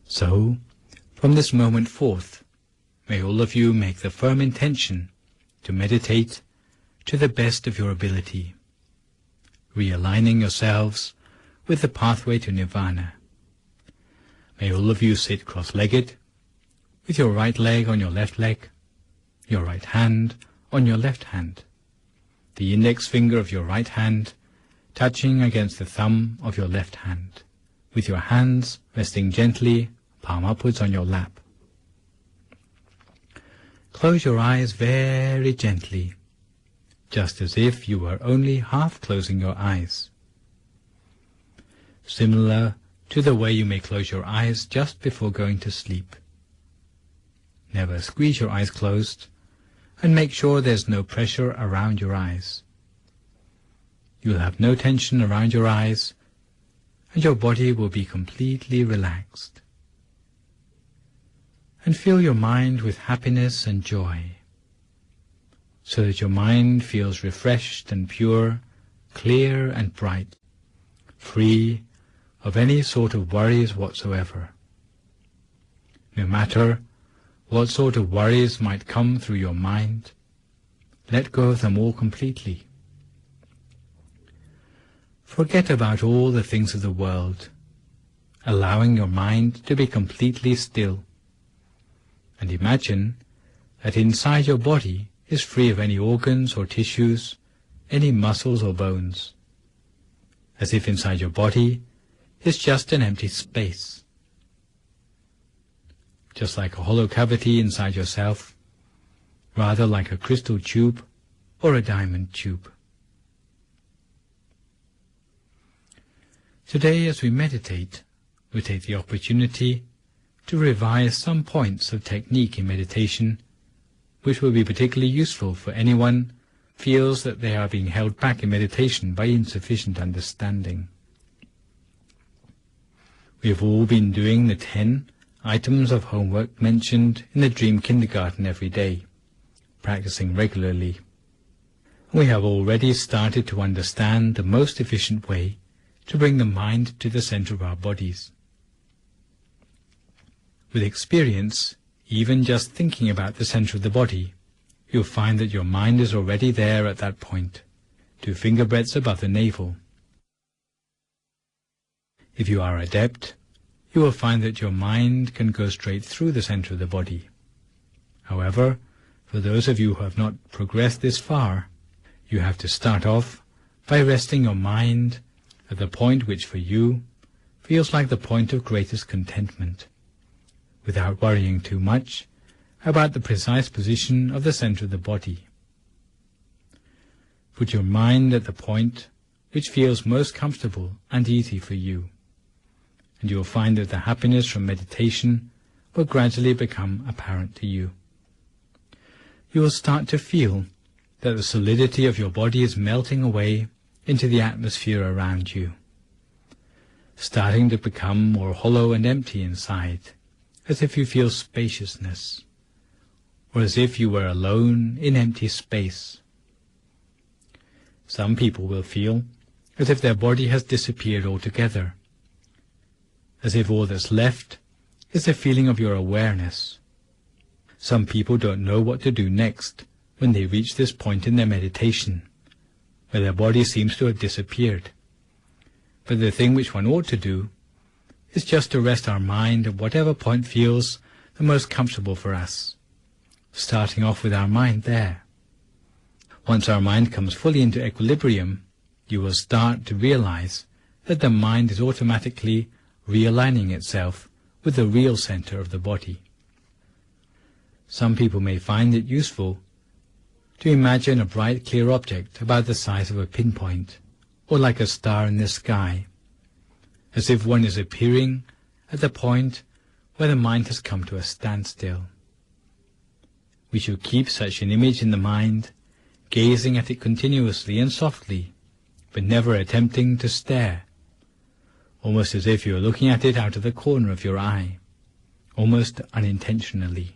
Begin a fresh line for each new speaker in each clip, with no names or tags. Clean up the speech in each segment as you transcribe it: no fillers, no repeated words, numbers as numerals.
So, from this moment forth, may all of you make the firm intention to meditate to the best of your ability, realigning yourselves with the pathway to nirvana. May all of you sit cross-legged, with your right leg on your left leg, your right hand on your left hand, the index finger of your right hand touching against the thumb of your left hand, with your hands resting gently, palm upwards on your lap. Close your eyes very gently, just as if you were only half closing your eyes. Similar to the way you may close your eyes just before going to sleep. Never squeeze your eyes closed, and make sure there's no pressure around your eyes. You'll have no tension around your eyes, and your body will be completely relaxed. And fill your mind with happiness and joy, so that your mind feels refreshed and pure, clear and bright, free of any sort of worries whatsoever. No matter what sort of worries might come through your mind, let go of them all completely. Forget about all the things of the world, allowing your mind to be completely still, and imagine that inside your body is free of any organs or tissues, any muscles or bones, as if inside your body is just an empty space, just like a hollow cavity inside yourself, rather like a crystal tube or a diamond tube. Today, as we meditate, we take the opportunity to revise some points of technique in meditation which will be particularly useful for anyone who feels that they are being held back in meditation by insufficient understanding. We have all been doing the 10 items of homework mentioned in the Dream Kindergarten every day, practicing regularly. We have already started to understand the most efficient way to bring the mind to the center of our bodies. With experience, even just thinking about the center of the body, you'll find that your mind is already there at that point, 2 finger breadths above the navel. If you are adept, you will find that your mind can go straight through the center of the body. However, for those of you who have not progressed this far, you have to start off by resting your mind at the point which for you feels like the point of greatest contentment, without worrying too much about the precise position of the center of the body. Put your mind at the point which feels most comfortable and easy for you, and you will find that the happiness from meditation will gradually become apparent to you. You will start to feel that the solidity of your body is melting away into the atmosphere around you, starting to become more hollow and empty inside, as if you feel spaciousness, or as if you were alone in empty space. Some people will feel as if their body has disappeared altogether, as if all that's left is the feeling of your awareness. Some people don't know what to do next when they reach this point in their meditation, where their body seems to have disappeared. But the thing which one ought to do is just to rest our mind at whatever point feels the most comfortable for us, starting off with our mind there. Once our mind comes fully into equilibrium, you will start to realize that the mind is automatically realigning itself with the real center of the body. Some people may find it useful to imagine a bright, clear object about the size of a pinpoint, or like a star in the sky, as if one is appearing at the point where the mind has come to a standstill. We should keep such an image in the mind, gazing at it continuously and softly, but never attempting to stare, almost as if you are looking at it out of the corner of your eye, almost unintentionally.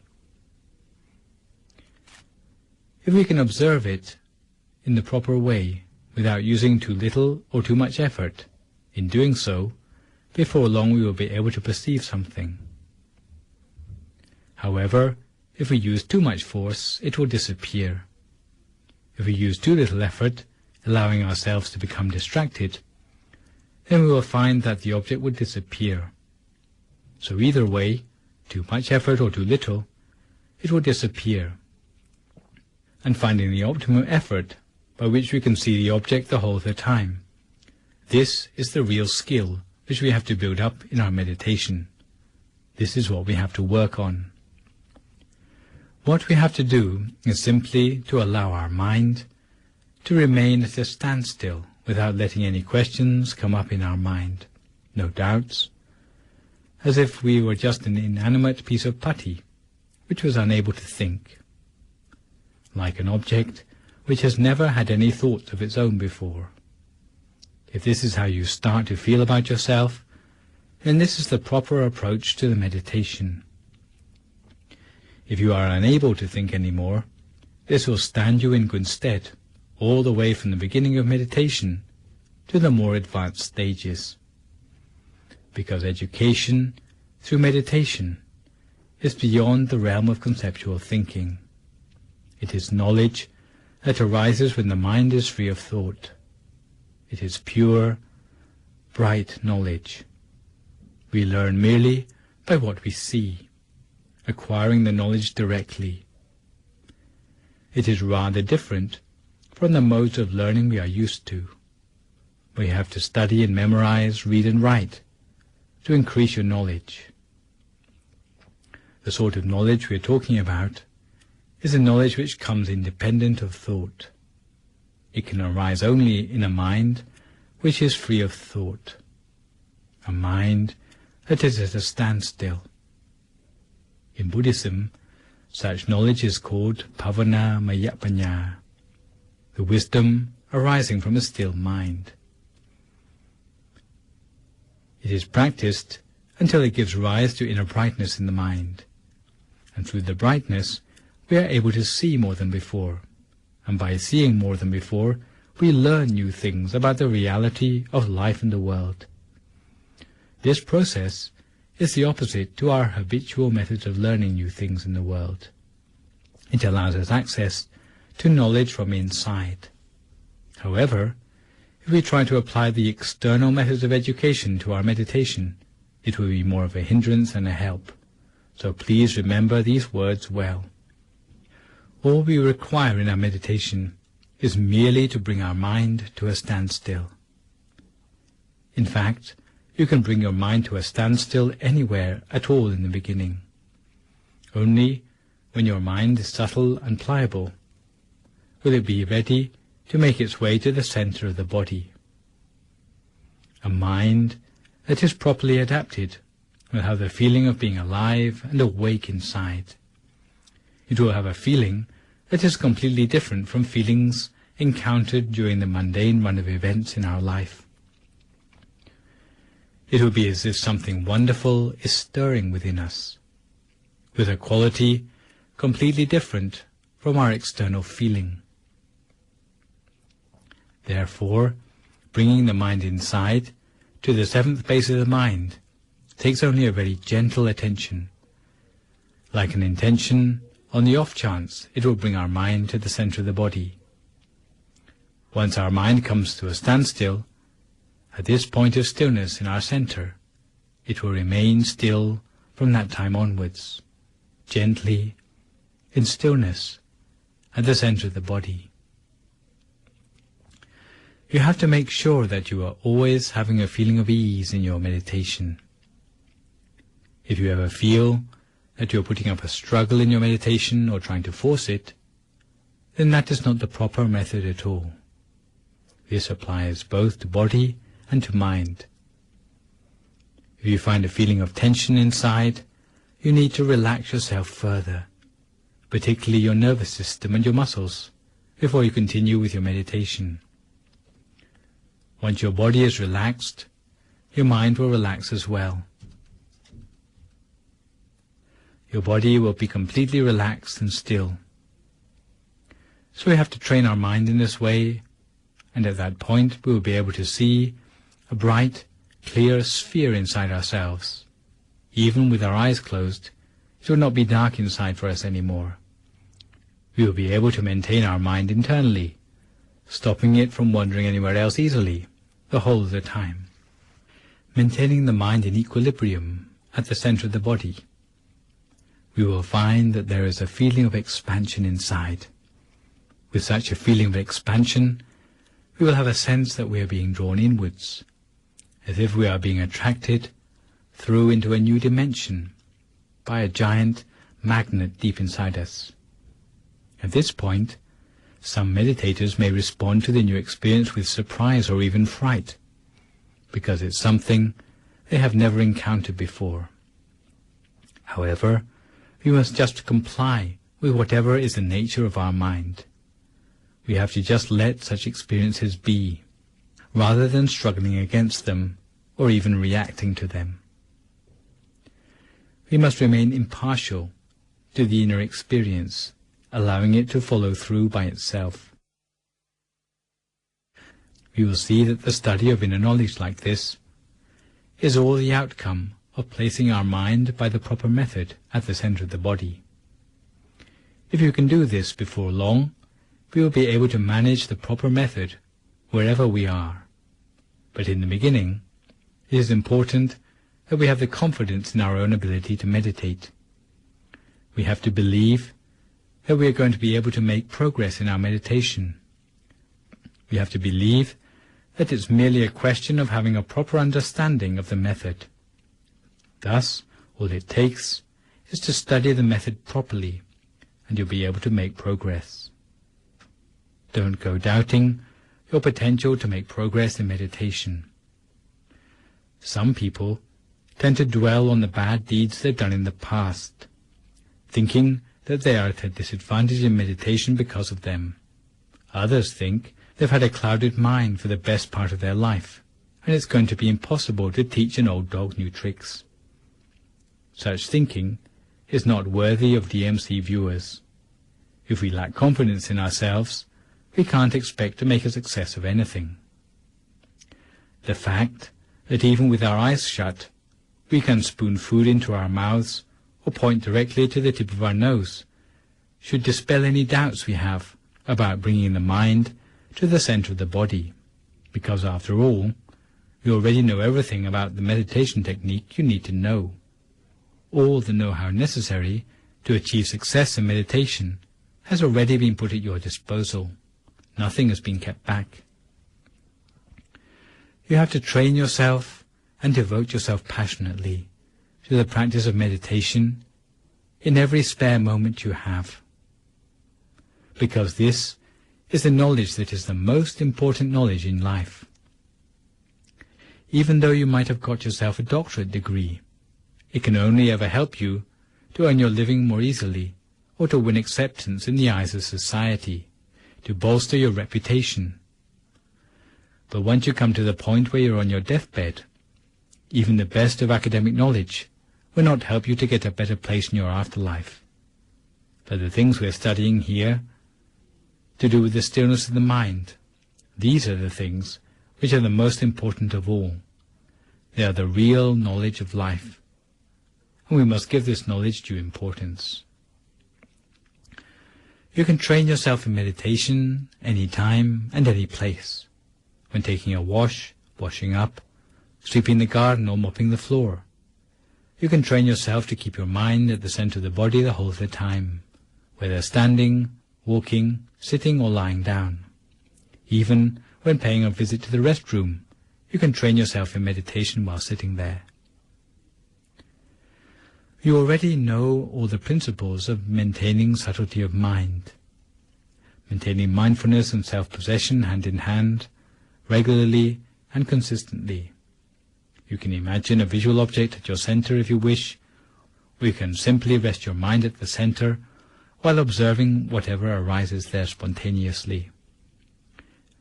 If we can observe it in the proper way, without using too little or too much effort, in doing so, before long we will be able to perceive something, However, if we use too much force, it will disappear. If we use too little effort, allowing ourselves to become distracted, then we will find that the object would disappear. So either way, too much effort or too little, it will disappear. And finding the optimum effort by which we can see the object the whole of the time. This is the real skill which we have to build up in our meditation. This is what we have to work on. What we have to do is simply to allow our mind to remain at a standstill without letting any questions come up in our mind, no doubts, as if we were just an inanimate piece of putty which was unable to think, like an object which has never had any thought of its own before. If this is how you start to feel about yourself, then this is the proper approach to the meditation. If you are unable to think any more, this will stand you in good stead, all the way from the beginning of meditation to the more advanced stages. Because education, through meditation, is beyond the realm of conceptual thinking. It is knowledge that arises when the mind is free of thought. It is pure, bright knowledge. We learn merely by what we see, acquiring the knowledge directly. It is rather different from the modes of learning we are used to. We have to study and memorize, read and write to increase your knowledge. The sort of knowledge we are talking about is a knowledge which comes independent of thought. It can arise only in a mind which is free of thought, a mind that is at a standstill. In Buddhism, such knowledge is called Bhavana Mayapanya, the wisdom arising from a still mind. It is practiced until it gives rise to inner brightness in the mind, and through the brightness we are able to see more than before, and by seeing more than before we learn new things about the reality of life and the world. This process is the opposite to our habitual methods of learning new things in the world. It allows us access to knowledge from inside. However, if we try to apply the external methods of education to our meditation, it will be more of a hindrance than a help. So please remember these words well. All we require in our meditation is merely to bring our mind to a standstill. In fact, you can bring your mind to a standstill anywhere at all in the beginning. Only when your mind is subtle and pliable will it be ready to make its way to the center of the body. A mind that is properly adapted will have the feeling of being alive and awake inside. It will have a feeling that is completely different from feelings encountered during the mundane run of events in our life. It will be as if something wonderful is stirring within us, with a quality completely different from our external feeling. Therefore, bringing the mind inside to the seventh base of the mind takes only a very gentle attention. Like an intention, on the off chance it will bring our mind to the center of the body. Once our mind comes to a standstill, at this point of stillness in our center, it will remain still from that time onwards, gently, in stillness, at the center of the body. You have to make sure that you are always having a feeling of ease in your meditation. If you ever feel that you are putting up a struggle in your meditation or trying to force it, then that is not the proper method at all. This applies both to body and to mind. If you find a feeling of tension inside, you need to relax yourself further, particularly your nervous system and your muscles, before you continue with your meditation. Once your body is relaxed, your mind will relax as well. Your body will be completely relaxed and still. So we have to train our mind in this way, and at that point we will be able to see a bright, clear sphere inside ourselves. Even with our eyes closed, it will not be dark inside for us anymore. We will be able to maintain our mind internally, stopping it from wandering anywhere else easily, the whole of the time. Maintaining the mind in equilibrium at the center of the body, we will find that there is a feeling of expansion inside. With such a feeling of expansion, we will have a sense that we are being drawn inwards, as if we are being attracted through into a new dimension by a giant magnet deep inside us. At this point, some meditators may respond to the new experience with surprise or even fright, because it's something they have never encountered before. However, we must just comply with whatever is the nature of our mind. We have to just let such experiences be, rather than struggling against them or even reacting to them. We must remain impartial to the inner experience, allowing it to follow through by itself. We will see that the study of inner knowledge like this is all the outcome of placing our mind by the proper method at the center of the body. If you can do this before long, we will be able to manage the proper method wherever we are. But in the beginning, it is important that we have the confidence in our own ability to meditate. We have to believe that we are going to be able to make progress in our meditation. We have to believe that it's merely a question of having a proper understanding of the method. Thus, all it takes is to study the method properly, and you'll be able to make progress. Don't go doubting your potential to make progress in meditation. Some people tend to dwell on the bad deeds they've done in the past, thinking that they are at a disadvantage in meditation because of them. Others think they've had a clouded mind for the best part of their life, and it's going to be impossible to teach an old dog new tricks. Such thinking is not worthy of DMC viewers. If we lack confidence in ourselves, we can't expect to make a success of anything. The fact that even with our eyes shut, we can spoon food into our mouths or point directly to the tip of our nose should dispel any doubts we have about bringing the mind to the center of the body, because after all, you already know everything about the meditation technique you need to know. All the know-how necessary to achieve success in meditation has already been put at your disposal. Nothing has been kept back. You have to train yourself and devote yourself passionately to the practice of meditation in every spare moment you have, because this is the knowledge that is the most important knowledge in life. Even though you might have got yourself a doctorate degree, it can only ever help you to earn your living more easily, or to win acceptance in the eyes of society, to bolster your reputation. But once you come to the point where you're on your deathbed, even the best of academic knowledge will not help you to get a better place in your afterlife. But the things we're studying here, to do with the stillness of the mind, these are the things which are the most important of all. They are the real knowledge of life, and we must give this knowledge due importance. You can train yourself in meditation any time and any place, when taking a wash, washing up, sweeping the garden or mopping the floor. You can train yourself to keep your mind at the center of the body the whole of the time, whether standing, walking, sitting or lying down. Even when paying a visit to the restroom, you can train yourself in meditation while sitting there. You already know all the principles of maintaining subtlety of mind, maintaining mindfulness and self-possession hand in hand, regularly and consistently. You can imagine a visual object at your center if you wish, or you can simply rest your mind at the center while observing whatever arises there spontaneously.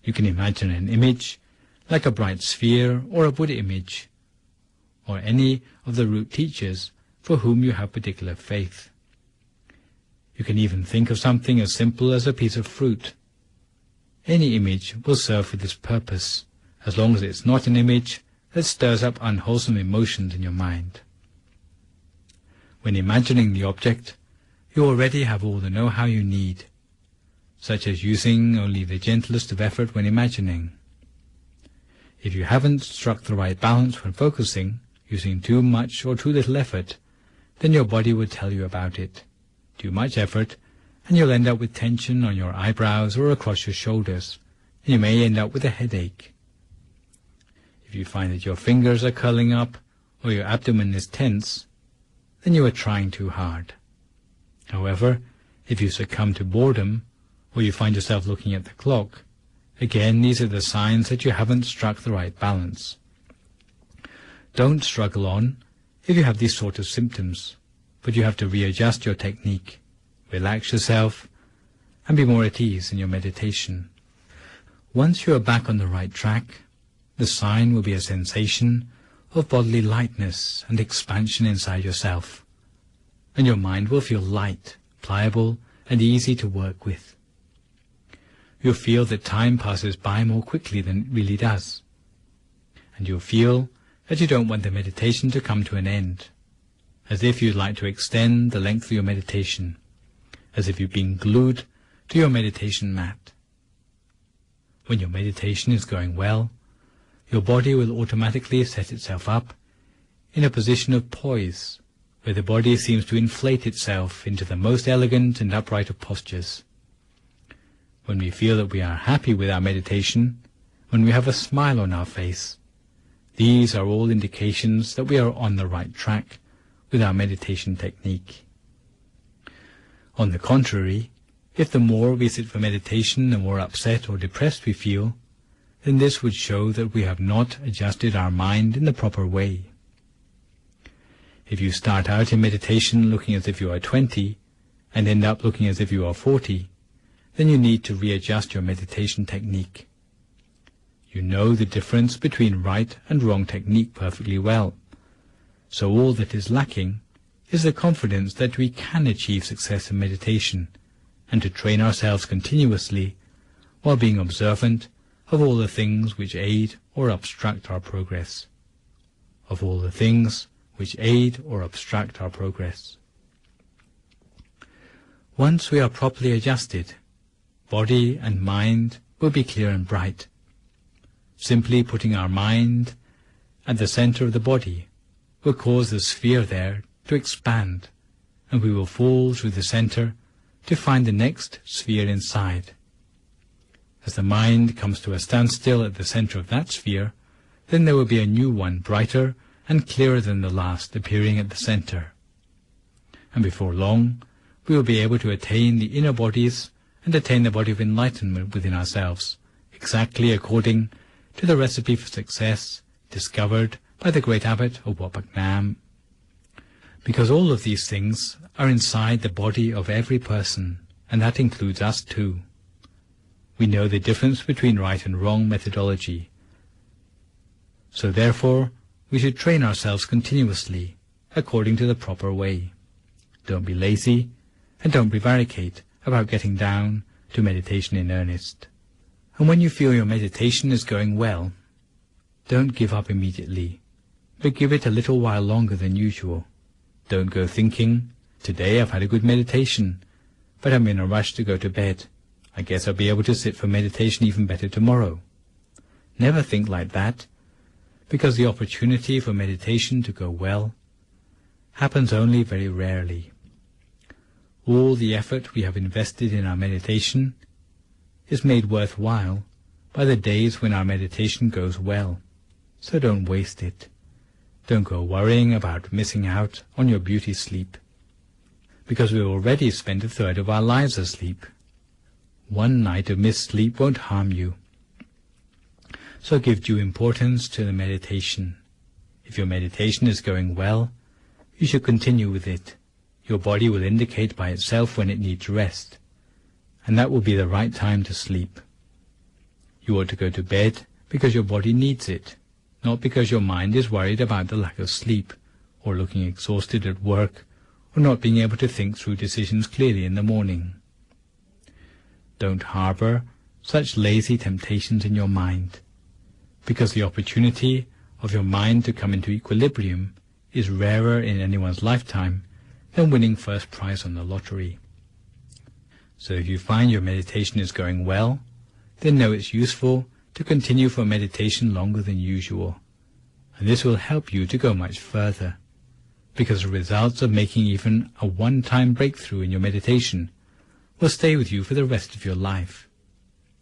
You can imagine an image, like a bright sphere or a Buddha image, or any of the root teachers for whom you have particular faith. You can even think of something as simple as a piece of fruit. Any image will serve for this purpose, as long as it's not an image that stirs up unwholesome emotions in your mind. When imagining the object, you already have all the know-how you need, such as using only the gentlest of effort when imagining. If you haven't struck the right balance when focusing, using too much or too little effort, then your body will tell you about it. Too much effort, and you'll end up with tension on your eyebrows or across your shoulders, and you may end up with a headache. If you find that your fingers are curling up or your abdomen is tense, then you are trying too hard. However, if you succumb to boredom, or you find yourself looking at the clock, again these are the signs that you haven't struck the right balance. Don't struggle on if you have these sort of symptoms, but you have to readjust your technique, relax yourself, and be more at ease in your meditation. Once you are back on the right track, the sign will be a sensation of bodily lightness and expansion inside yourself, and your mind will feel light, pliable, and easy to work with. You'll feel that time passes by more quickly than it really does, and you'll feel that you don't want the meditation to come to an end, as if you'd like to extend the length of your meditation, as if you've been glued to your meditation mat. When your meditation is going well, your body will automatically set itself up in a position of poise, where the body seems to inflate itself into the most elegant and upright of postures. When we feel that we are happy with our meditation, when we have a smile on our face, these are all indications that we are on the right track with our meditation technique. On the contrary, if the more we sit for meditation, the more upset or depressed we feel, then this would show that we have not adjusted our mind in the proper way. If you start out in meditation looking as if you are 20 and end up looking as if you are 40, then you need to readjust your meditation technique. You know the difference between right and wrong technique perfectly well, so all that is lacking is the confidence that we can achieve success in meditation, and to train ourselves continuously while being observant of all the things which aid or obstruct our progress. Of all the things which aid or obstruct our progress. Once we are properly adjusted, body and mind will be clear and bright. Simply putting our mind at the center of the body will cause the sphere there to expand, and we will fall through the center to find the next sphere inside. As the mind comes to a standstill at the center of that sphere, then there will be a new one, brighter and clearer than the last, appearing at the center. And before long, we will be able to attain the inner bodies and attain the body of enlightenment within ourselves, exactly according to the recipe for success discovered by the great abbot of Wat Phak Nam. Because all of these things are inside the body of every person, and that includes us too. We know the difference between right and wrong methodology. So therefore, we should train ourselves continuously, according to the proper way. Don't be lazy, and don't prevaricate about getting down to meditation in earnest. And when you feel your meditation is going well, don't give up immediately, but give it a little while longer than usual. Don't go thinking, today I've had a good meditation, but I'm in a rush to go to bed. I guess I'll be able to sit for meditation even better tomorrow. Never think like that, because the opportunity for meditation to go well happens only very rarely. All the effort we have invested in our meditation is made worthwhile by the days when our meditation goes well, so don't waste it. Don't go worrying about missing out on your beauty sleep, because we've already spent a third of our lives asleep. One night of missed sleep won't harm you. So give due importance to the meditation. If your meditation is going well, you should continue with it. Your body will indicate by itself when it needs rest, and that will be the right time to sleep. You ought to go to bed because your body needs it, not because your mind is worried about the lack of sleep, or looking exhausted at work, or not being able to think through decisions clearly in the morning. Don't harbor such lazy temptations in your mind, because the opportunity of your mind to come into equilibrium is rarer in anyone's lifetime than winning first prize on the lottery. So if you find your meditation is going well, then know it's useful to continue for meditation longer than usual, and this will help you to go much further, because the results of making even a one-time breakthrough in your meditation will stay with you for the rest of your life.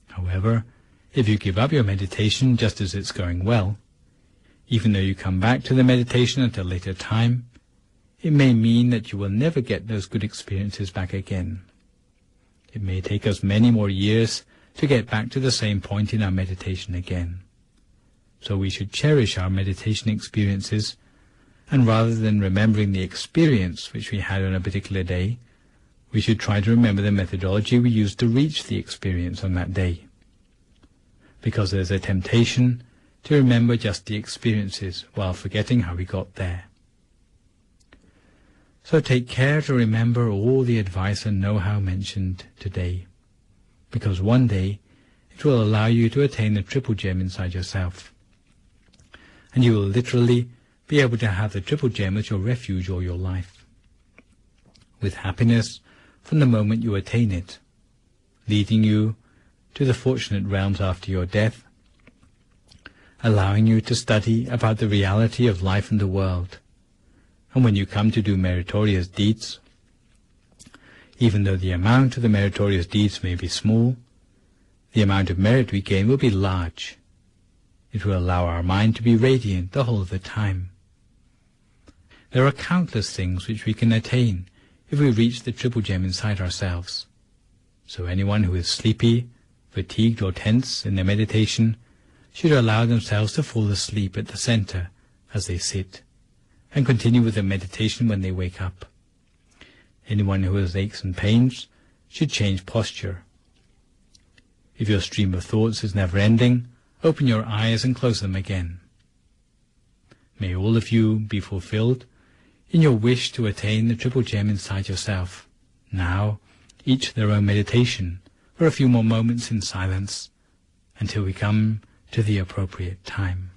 However, if you give up your meditation just as it's going well, even though you come back to the meditation at a later time, it may mean that you will never get those good experiences back again. It may take us many more years to get back to the same point in our meditation again. So we should cherish our meditation experiences, and rather than remembering the experience which we had on a particular day, we should try to remember the methodology we used to reach the experience on that day. Because there's a temptation to remember just the experiences while forgetting how we got there. So take care to remember all the advice and know-how mentioned today, because one day it will allow you to attain the triple gem inside yourself, and you will literally be able to have the triple gem as your refuge all your life, with happiness from the moment you attain it, leading you to the fortunate realms after your death, allowing you to study about the reality of life and the world. And when you come to do meritorious deeds, even though the amount of the meritorious deeds may be small, the amount of merit we gain will be large. It will allow our mind to be radiant the whole of the time. There are countless things which we can attain if we reach the triple gem inside ourselves. So anyone who is sleepy, fatigued or tense in their meditation should allow themselves to fall asleep at the center as they sit, and continue with their meditation when they wake up. Anyone who has aches and pains should change posture. If your stream of thoughts is never-ending, open your eyes and close them again. May all of you be fulfilled in your wish to attain the triple gem inside yourself. Now, each their own meditation for a few more moments in silence until we come to the appropriate time.